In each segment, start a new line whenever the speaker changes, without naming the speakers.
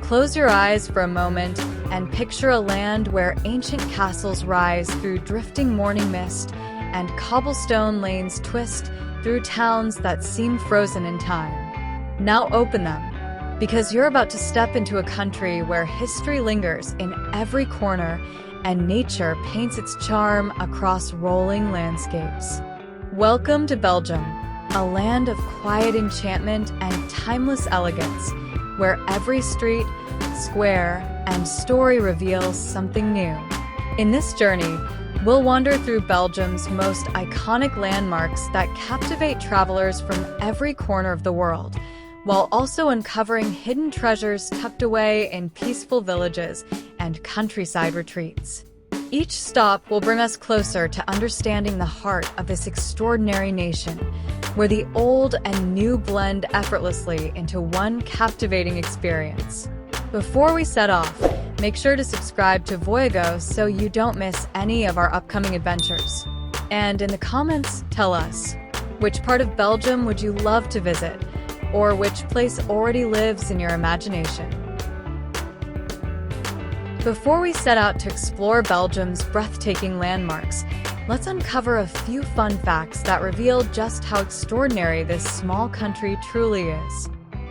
Close your eyes for a moment and picture a land where ancient castles rise through drifting morning mist and cobblestone lanes twist through towns that seem frozen in time. Now open them, because you're about to step into a country where history lingers in every corner and nature paints its charm across rolling landscapes. Welcome to Belgium, a land of quiet enchantment and timeless elegance, where every street, square, and story reveals something new. In this journey, we'll wander through Belgium's most iconic landmarks that captivate travelers from every corner of the world, while also uncovering hidden treasures tucked away in peaceful villages and countryside retreats. Each stop will bring us closer to understanding the heart of this extraordinary nation, where the old and new blend effortlessly into one captivating experience. Before we set off, make sure to subscribe to Voyago so you don't miss any of our upcoming adventures. And in the comments, tell us, which part of Belgium would you love to visit, or which place already lives in your imagination? Before we set out to explore Belgium's breathtaking landmarks, let's uncover a few fun facts that reveal just how extraordinary this small country truly is.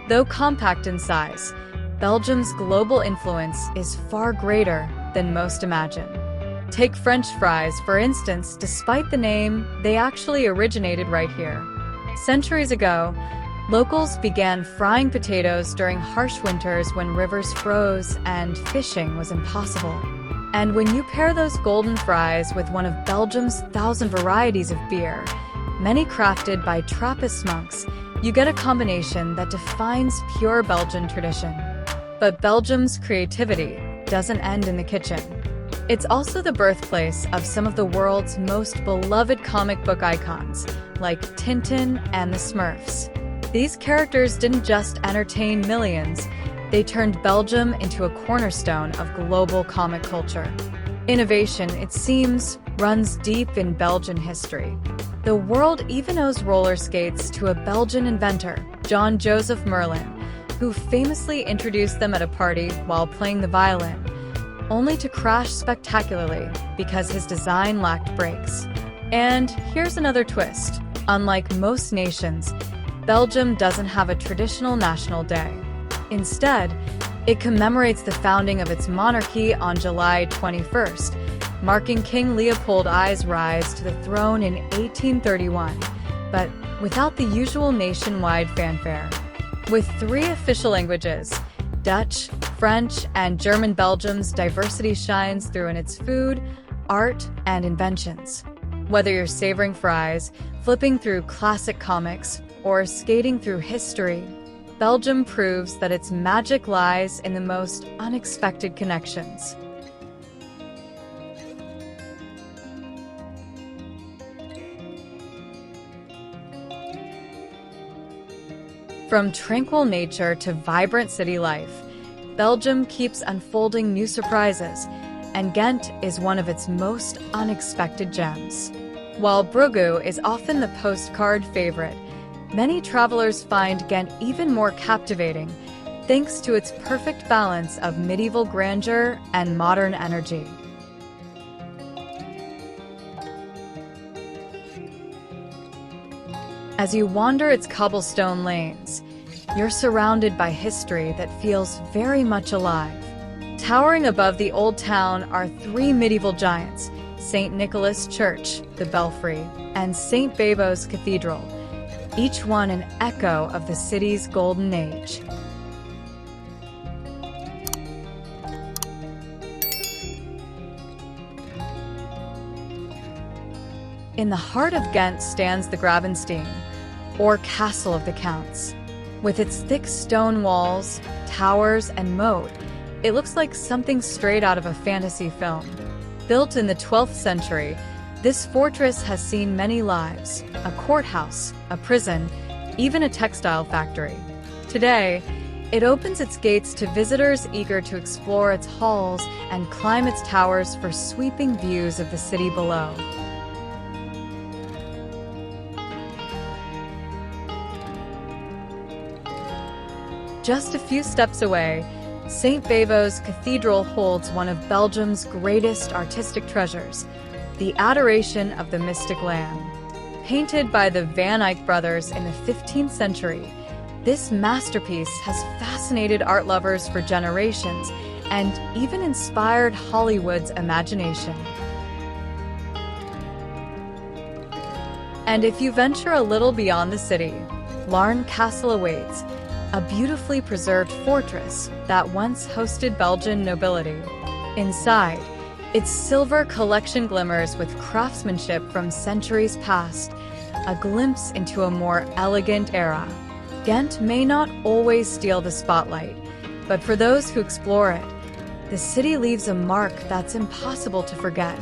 Though compact in size, Belgium's global influence is far greater than most imagine. Take French fries, for instance. Despite the name, they actually originated right here. Centuries ago, locals began frying potatoes during harsh winters when rivers froze and fishing was impossible. And when you pair those golden fries with one of Belgium's 1,000 varieties of beer, many crafted by Trappist monks, you get a combination that defines pure Belgian tradition. But Belgium's creativity doesn't end in the kitchen. It's also the birthplace of some of the world's most beloved comic book icons, like Tintin and the Smurfs. These characters didn't just entertain millions, they turned Belgium into a cornerstone of global comic culture. Innovation, it seems, runs deep in Belgian history. The world even owes roller skates to a Belgian inventor, Jean-Joseph Merlin, who famously introduced them at a party while playing the violin, only to crash spectacularly because his design lacked brakes. And here's another twist. Unlike most nations, Belgium doesn't have a traditional national day. Instead, it commemorates the founding of its monarchy on July 21st, marking King Leopold I's rise to the throne in 1831, but without the usual nationwide fanfare. With 3 official languages, Dutch, French, and German, Belgium's diversity shines through in its food, art, and inventions. Whether you're savoring fries, flipping through classic comics, or skating through history, Belgium proves that its magic lies in the most unexpected connections. From tranquil nature to vibrant city life, Belgium keeps unfolding new surprises, and Ghent is one of its most unexpected gems. While Brugge is often the postcard favorite, many travelers find Ghent even more captivating, thanks to its perfect balance of medieval grandeur and modern energy. As you wander its cobblestone lanes, you're surrounded by history that feels very much alive. Towering above the old town are 3 medieval giants, St. Nicholas Church, the Belfry, and St. Bebo's Cathedral, each one an echo of the city's golden age. In the heart of Ghent stands the Gravenstein, or Castle of the Counts. With its thick stone walls, towers, and moat, it looks like something straight out of a fantasy film. Built in the 12th century, this fortress has seen many lives: a courthouse, a prison, even a textile factory. Today, it opens its gates to visitors eager to explore its halls and climb its towers for sweeping views of the city below. Just a few steps away, St. Bavo's Cathedral holds one of Belgium's greatest artistic treasures, the Adoration of the Mystic Lamb. Painted by the Van Eyck brothers in the 15th century, this masterpiece has fascinated art lovers for generations and even inspired Hollywood's imagination. And if you venture a little beyond the city, Larne Castle awaits, a beautifully preserved fortress that once hosted Belgian nobility. Inside, its silver collection glimmers with craftsmanship from centuries past, a glimpse into a more elegant era. Ghent may not always steal the spotlight, but for those who explore it, the city leaves a mark that's impossible to forget,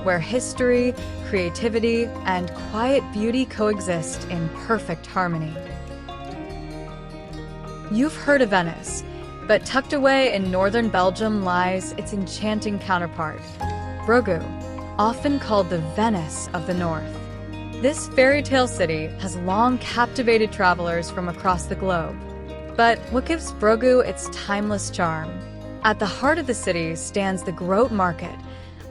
where history, creativity, and quiet beauty coexist in perfect harmony. You've heard of Venice, but tucked away in northern Belgium lies its enchanting counterpart, Brugge, often called the Venice of the North. This fairy tale city has long captivated travelers from across the globe. But what gives Brugge its timeless charm? At the heart of the city stands the Grote Market,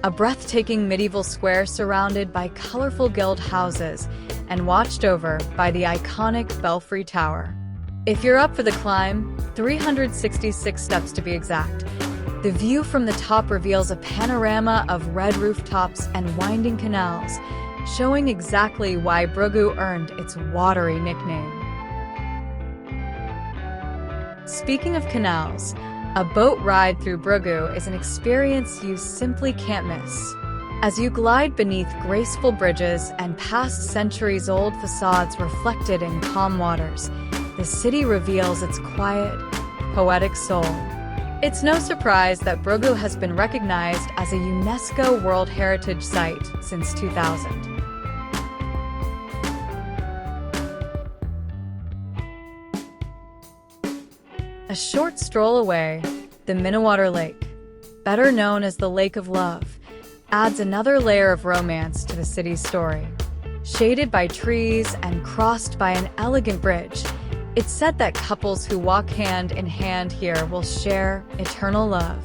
a breathtaking medieval square surrounded by colorful guild houses and watched over by the iconic Belfry Tower. If you're up for the climb, 366 steps to be exact, the view from the top reveals a panorama of red rooftops and winding canals, showing exactly why Brugge earned its watery nickname. Speaking of canals, a boat ride through Brugge is an experience you simply can't miss. As you glide beneath graceful bridges and past centuries-old facades reflected in calm waters, the city reveals its quiet, poetic soul. It's no surprise that Brugge has been recognized as a UNESCO World Heritage Site since 2000. A short stroll away, the Minnewater Lake, better known as the Lake of Love, adds another layer of romance to the city's story. Shaded by trees and crossed by an elegant bridge, it's said that couples who walk hand in hand here will share eternal love.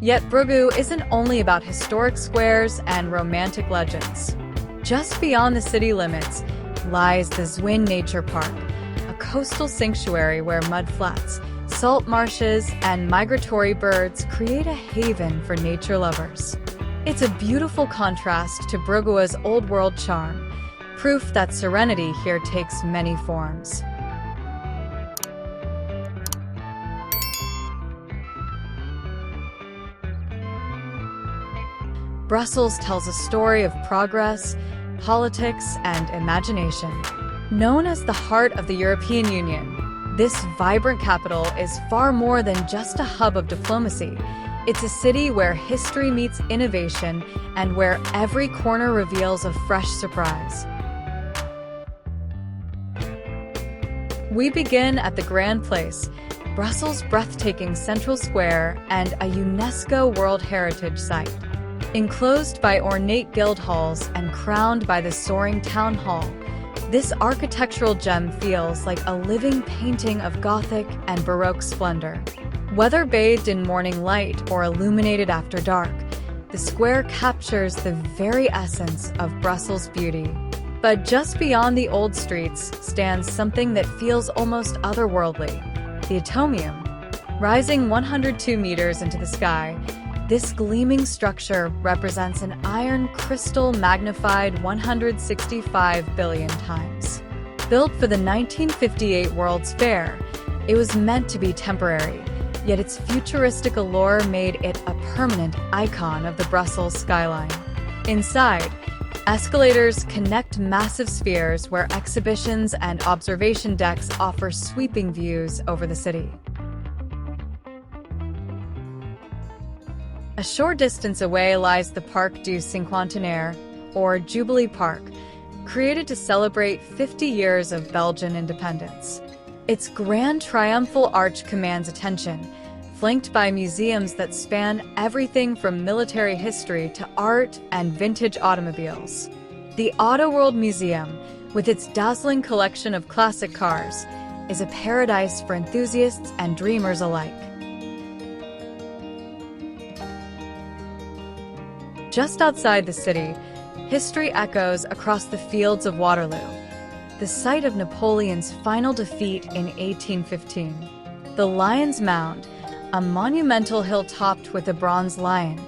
Yet Brugge isn't only about historic squares and romantic legends. Just beyond the city limits lies the Zwin Nature Park, a coastal sanctuary where mudflats, salt marshes, and migratory birds create a haven for nature lovers. It's a beautiful contrast to Brugge's old-world charm, proof that serenity here takes many forms. Brussels tells a story of progress, politics, and imagination. Known as the heart of the European Union, this vibrant capital is far more than just a hub of diplomacy. It's a city where history meets innovation and where every corner reveals a fresh surprise. We begin at the Grand Place, Brussels' breathtaking central square and a UNESCO World Heritage Site. Enclosed by ornate guild halls and crowned by the soaring town hall, this architectural gem feels like a living painting of Gothic and Baroque splendor. Whether bathed in morning light or illuminated after dark, the square captures the very essence of Brussels' beauty. But just beyond the old streets stands something that feels almost otherworldly, the Atomium. Rising 102 meters into the sky, this gleaming structure represents an iron crystal magnified 165 billion times. Built for the 1958 World's Fair, it was meant to be temporary, yet its futuristic allure made it a permanent icon of the Brussels skyline. Inside, escalators connect massive spheres where exhibitions and observation decks offer sweeping views over the city. A short distance away lies the Parc du Cinquantenaire, or Jubilee Park, created to celebrate 50 years of Belgian independence. Its grand triumphal arch commands attention, flanked by museums that span everything from military history to art and vintage automobiles. The Auto World Museum, with its dazzling collection of classic cars, is a paradise for enthusiasts and dreamers alike. Just outside the city, history echoes across the fields of Waterloo, the site of Napoleon's final defeat in 1815. The Lion's Mound, a monumental hill topped with a bronze lion,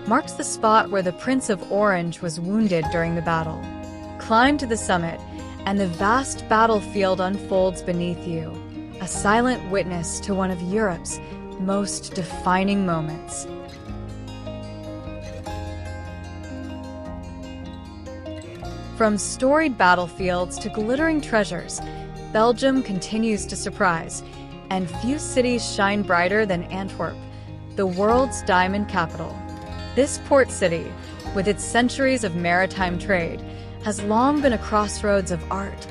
marks the spot where the Prince of Orange was wounded during the battle. Climb to the summit, and the vast battlefield unfolds beneath you, a silent witness to one of Europe's most defining moments. From storied battlefields to glittering treasures, Belgium continues to surprise, and few cities shine brighter than Antwerp, the world's diamond capital. This port city, with its centuries of maritime trade, has long been a crossroads of art,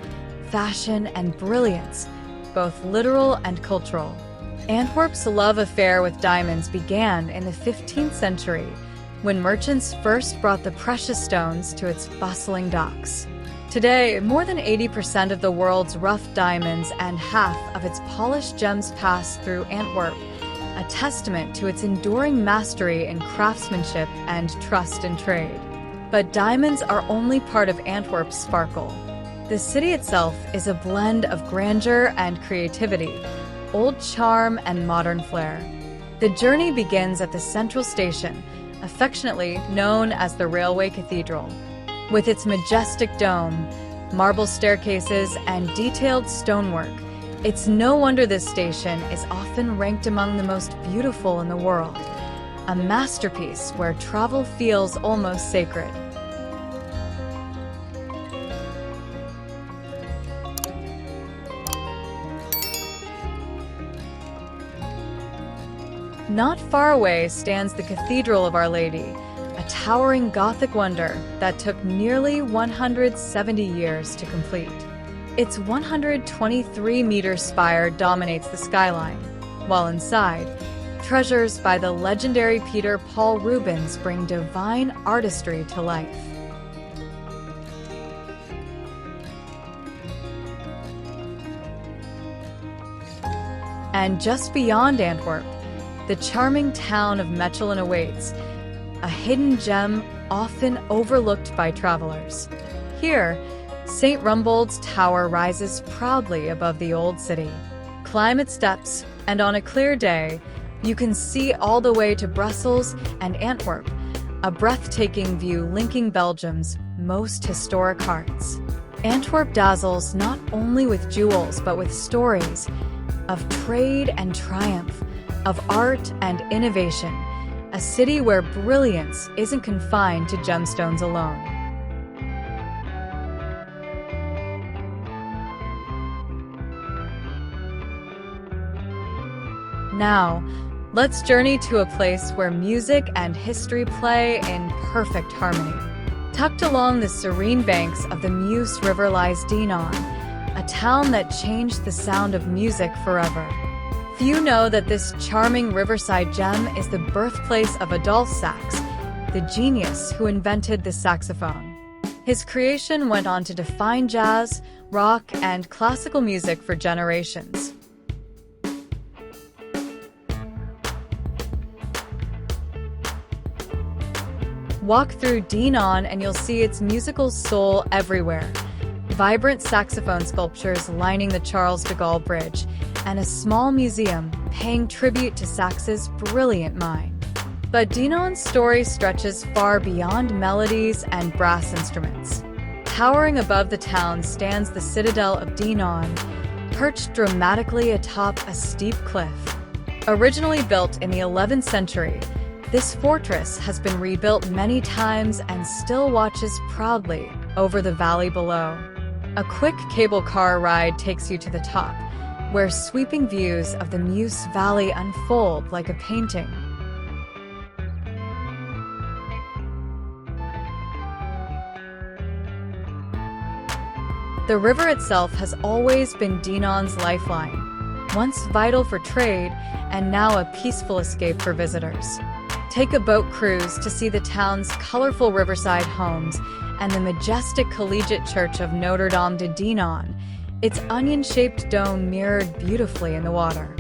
fashion, and brilliance, both literal and cultural. Antwerp's love affair with diamonds began in the 15th century, when merchants first brought the precious stones to its bustling docks. Today, more than 80% of the world's rough diamonds and half of its polished gems pass through Antwerp, a testament to its enduring mastery in craftsmanship and trust in trade. But diamonds are only part of Antwerp's sparkle. The city itself is a blend of grandeur and creativity, old charm and modern flair. The journey begins at the central station, affectionately known as the Railway Cathedral. With its majestic dome, marble staircases, and detailed stonework, it's no wonder this station is often ranked among the most beautiful in the world, a masterpiece where travel feels almost sacred. Not far away stands the Cathedral of Our Lady, a towering Gothic wonder that took nearly 170 years to complete. Its 123-meter spire dominates the skyline, while inside, treasures by the legendary Peter Paul Rubens bring divine artistry to life. And just beyond Antwerp, the charming town of Mechelen awaits, a hidden gem often overlooked by travelers. Here, St. Rumbold's Tower rises proudly above the old city. Climb its steps, and on a clear day, you can see all the way to Brussels and Antwerp, a breathtaking view linking Belgium's most historic hearts. Antwerp dazzles not only with jewels but with stories of trade and triumph, of art and innovation, a city where brilliance isn't confined to gemstones alone. Now, let's journey to a place where music and history play in perfect harmony. Tucked along the serene banks of the Meuse River lies Dinant, a town that changed the sound of music forever. Few know that this charming riverside gem is the birthplace of Adolphe Sax, the genius who invented the saxophone. His creation went on to define jazz, rock, and classical music for generations. Walk through Dinant and you'll see its musical soul everywhere. Vibrant saxophone sculptures lining the Charles de Gaulle Bridge, and a small museum paying tribute to Sax's brilliant mind. But Dinant's story stretches far beyond melodies and brass instruments. Towering above the town stands the citadel of Dinant, perched dramatically atop a steep cliff. Originally built in the 11th century, this fortress has been rebuilt many times and still watches proudly over the valley below. A quick cable car ride takes you to the top, where sweeping views of the Meuse Valley unfold like a painting. The river itself has always been Dinant's lifeline, once vital for trade and now a peaceful escape for visitors. Take a boat cruise to see the town's colorful riverside homes and the majestic collegiate church of Notre Dame de Dinant, its onion-shaped dome mirrored beautifully in the water.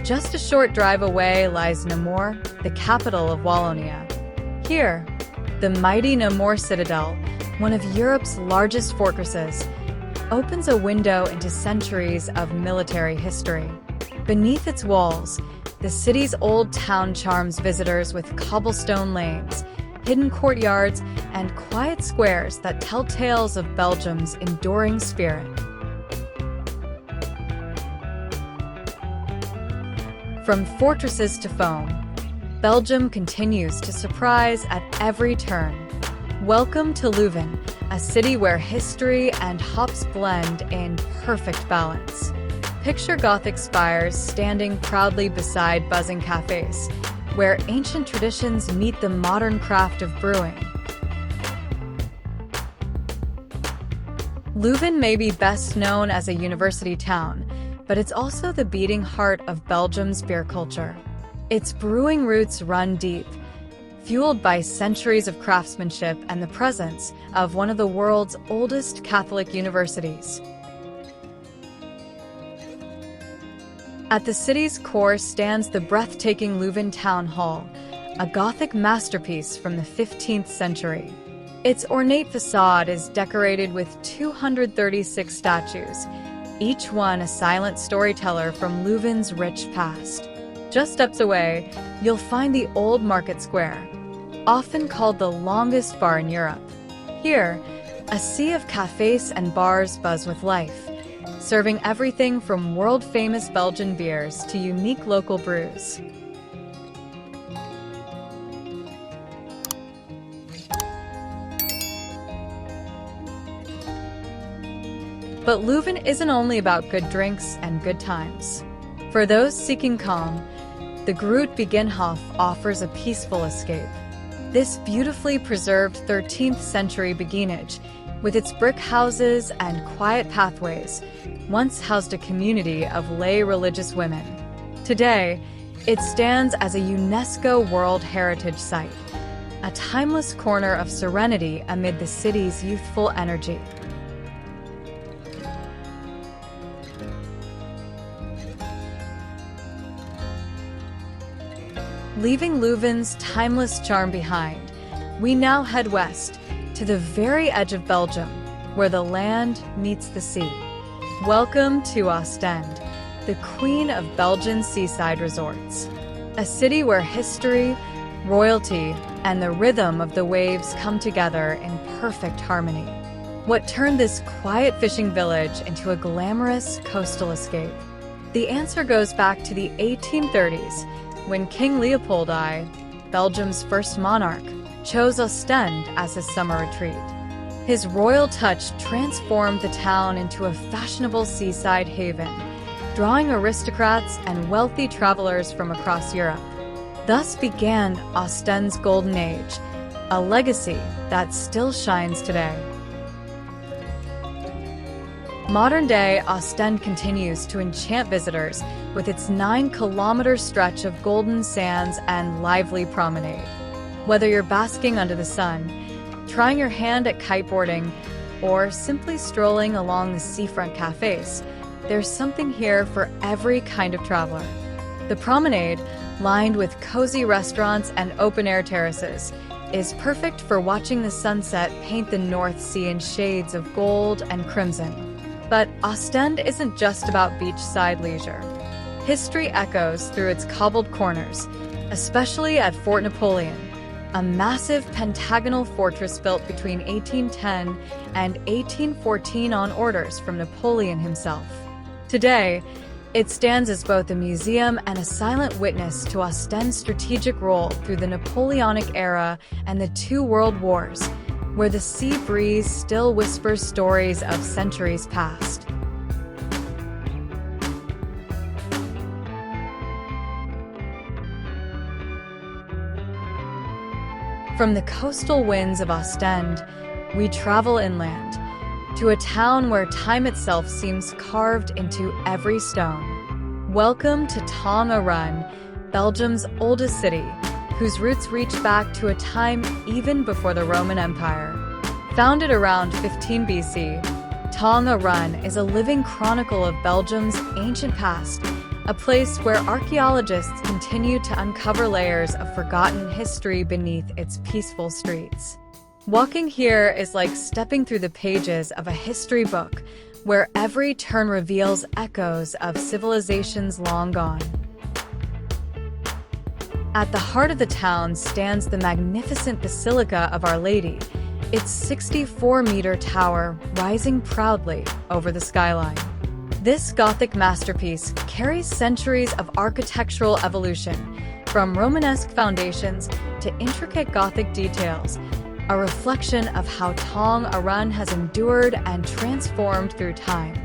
Just a short drive away lies Namur, the capital of Wallonia. Here, the mighty Namur Citadel, one of Europe's largest fortresses, opens a window into centuries of military history. Beneath its walls, the city's old town charms visitors with cobblestone lanes, hidden courtyards, and quiet squares that tell tales of Belgium's enduring spirit. From fortresses to foam, Belgium continues to surprise at every turn. Welcome to Leuven, a city where history and hops blend in perfect balance. Picture Gothic spires standing proudly beside buzzing cafes, where ancient traditions meet the modern craft of brewing. Leuven may be best known as a university town, but it's also the beating heart of Belgium's beer culture. Its brewing roots run deep, fueled by centuries of craftsmanship and the presence of one of the world's oldest Catholic universities. At the city's core stands the breathtaking Leuven Town Hall, a Gothic masterpiece from the 15th century. Its ornate facade is decorated with 236 statues, each one a silent storyteller from Leuven's rich past. Just steps away, you'll find the Old Market Square, often called the longest bar in Europe. Here, a sea of cafes and bars buzz with life, serving everything from world-famous Belgian beers to unique local brews. But Leuven isn't only about good drinks and good times. For those seeking calm, the Groot Beginhof offers a peaceful escape. This beautifully preserved 13th century beguinage, with its brick houses and quiet pathways, once housed a community of lay religious women. Today, it stands as a UNESCO World Heritage Site, a timeless corner of serenity amid the city's youthful energy. Leaving Leuven's timeless charm behind, we now head west to the very edge of Belgium, where the land meets the sea. Welcome to Ostend, the queen of Belgian seaside resorts. A city where history, royalty, and the rhythm of the waves come together in perfect harmony. What turned this quiet fishing village into a glamorous coastal escape? The answer goes back to the 1830s, when King Leopold I, Belgium's first monarch, chose Ostend as his summer retreat. His royal touch transformed the town into a fashionable seaside haven, drawing aristocrats and wealthy travelers from across Europe. Thus began Ostend's golden age, a legacy that still shines today. Modern-day Ostend continues to enchant visitors with its 9-kilometer stretch of golden sands and lively promenade. Whether you're basking under the sun, trying your hand at kiteboarding, or simply strolling along the seafront cafes, there's something here for every kind of traveler. The promenade, lined with cozy restaurants and open-air terraces, is perfect for watching the sunset paint the North Sea in shades of gold and crimson. But Ostend isn't just about beachside leisure. History echoes through its cobbled corners, especially at Fort Napoleon, a massive pentagonal fortress built between 1810 and 1814 on orders from Napoleon himself. Today, it stands as both a museum and a silent witness to Ostend's strategic role through the Napoleonic era and the 2 world wars, where the sea breeze still whispers stories of centuries past. From the coastal winds of Ostend, we travel inland, to a town where time itself seems carved into every stone. Welcome to Tongeren, Belgium's oldest city, whose roots reach back to a time even before the Roman Empire. Founded around 15 BC, Tongeren is a living chronicle of Belgium's ancient past, a place where archaeologists continue to uncover layers of forgotten history beneath its peaceful streets. Walking here is like stepping through the pages of a history book, where every turn reveals echoes of civilizations long gone. At the heart of the town stands the magnificent Basilica of Our Lady, its 64-meter tower rising proudly over the skyline. This Gothic masterpiece carries centuries of architectural evolution, from Romanesque foundations to intricate Gothic details, a reflection of how Tongeren has endured and transformed through time.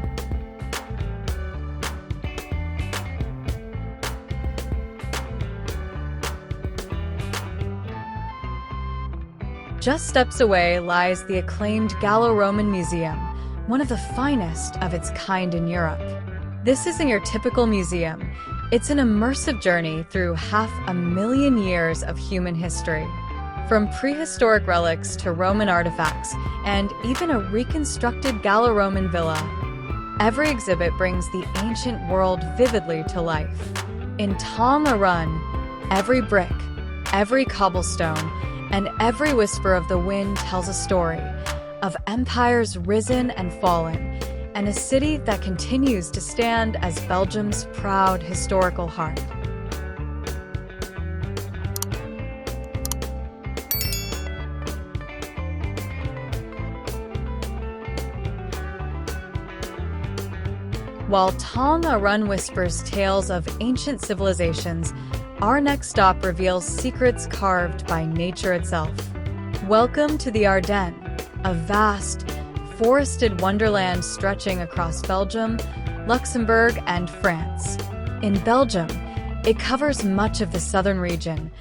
Just steps away lies the acclaimed Gallo-Roman Museum, one of the finest of its kind in Europe. This isn't your typical museum. It's an immersive journey through 500,000 years of human history. From prehistoric relics to Roman artifacts, and even a reconstructed Gallo-Roman villa, every exhibit brings the ancient world vividly to life. In Tongeren, every brick, every cobblestone, and every whisper of the wind tells a story of empires risen and fallen, and a city that continues to stand as Belgium's proud historical heart. While Tongeren whispers tales of ancient civilizations, our next stop reveals secrets carved by nature itself. Welcome to the Ardennes, a vast, forested wonderland stretching across Belgium, Luxembourg, and France. In Belgium, it covers much of the southern region,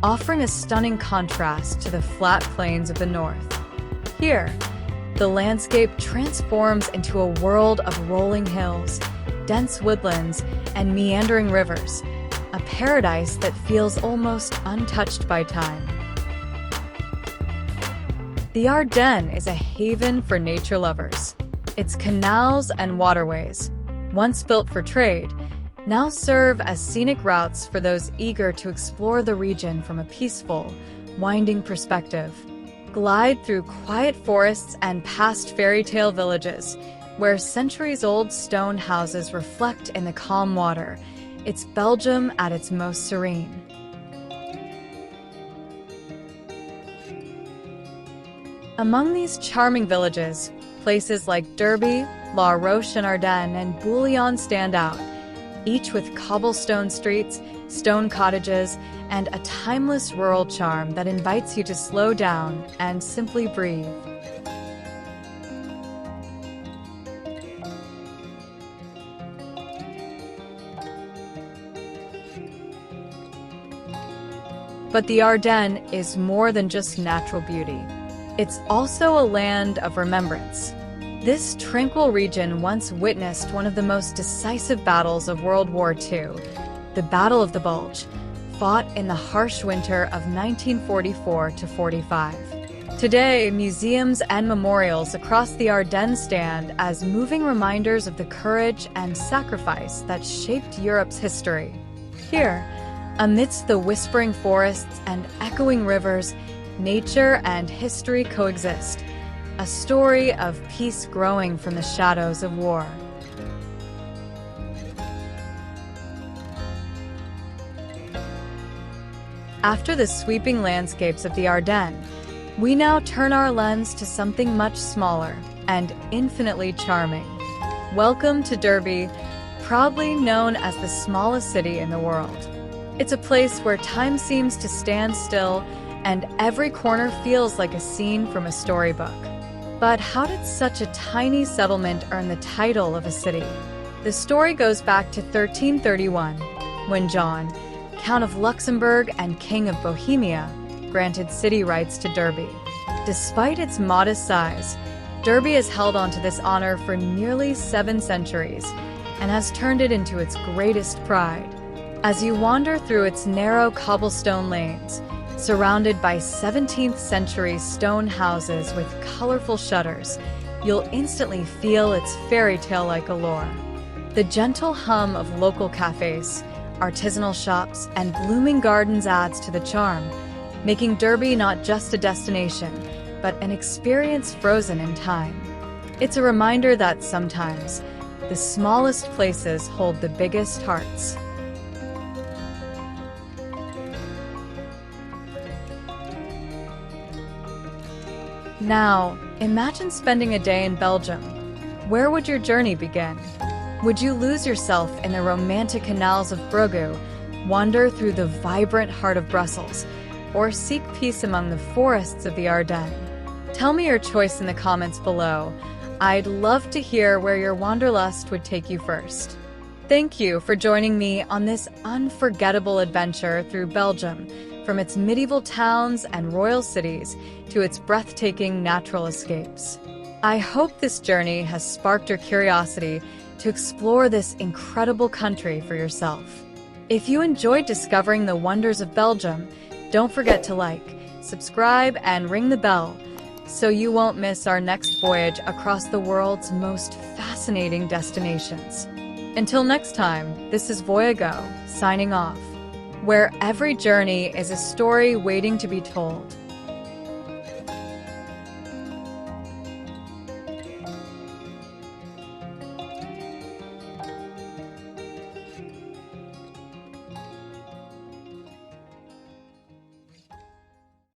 offering a stunning contrast to the flat plains of the north. Here, the landscape transforms into a world of rolling hills, dense woodlands, and meandering rivers, a paradise that feels almost untouched by time. The Ardennes is a haven for nature lovers. Its canals and waterways, once built for trade, now serve as scenic routes for those eager to explore the region from a peaceful, winding perspective. Glide through quiet forests and past fairytale villages, where centuries-old stone houses reflect in the calm water. It's Belgium at its most serene. Among these charming villages, places like Durbuy, La Roche-en-Ardennes, and Bouillon stand out, each with cobblestone streets, stone cottages, and a timeless rural charm that invites you to slow down and simply breathe. But the Ardennes is more than just natural beauty. It's also a land of remembrance. This tranquil region once witnessed one of the most decisive battles of World War II, the Battle of the Bulge, fought in the harsh winter of 1944-45. Today, museums and memorials across the Ardennes stand as moving reminders of the courage and sacrifice that shaped Europe's history. Here, amidst the whispering forests and echoing rivers, nature and history coexist, a story of peace growing from the shadows of war. After the sweeping landscapes of the Ardennes, we now turn our lens to something much smaller and infinitely charming. Welcome to Durbuy, proudly known as the smallest city in the world. It's a place where time seems to stand still and every corner feels like a scene from a storybook. But how did such a tiny settlement earn the title of a city? The story goes back to 1331, when John, Count of Luxembourg and King of Bohemia, granted city rights to Durbuy. Despite its modest size, Durbuy has held on to this honor for nearly 7 centuries and has turned it into its greatest pride. As you wander through its narrow cobblestone lanes, surrounded by 17th century stone houses with colorful shutters, you'll instantly feel its fairy tale-like allure. The gentle hum of local cafes, artisanal shops, and blooming gardens adds to the charm, making Durbuy not just a destination, but an experience frozen in time. It's a reminder that sometimes the smallest places hold the biggest hearts. Now, imagine spending a day in Belgium. Where would your journey begin? Would you lose yourself in the romantic canals of Brugge, wander through the vibrant heart of Brussels, or seek peace among the forests of the Ardennes? Tell me your choice in the comments below. I'd love to hear where your wanderlust would take you first. Thank you for joining me on this unforgettable adventure through Belgium, from its medieval towns and royal cities to its breathtaking natural escapes. I hope this journey has sparked your curiosity to explore this incredible country for yourself. If you enjoyed discovering the wonders of Belgium, don't forget to like, subscribe, and ring the bell so you won't miss our next voyage across the world's most fascinating destinations. Until next time, this is Voyago, signing off, where every journey is a story waiting to be told.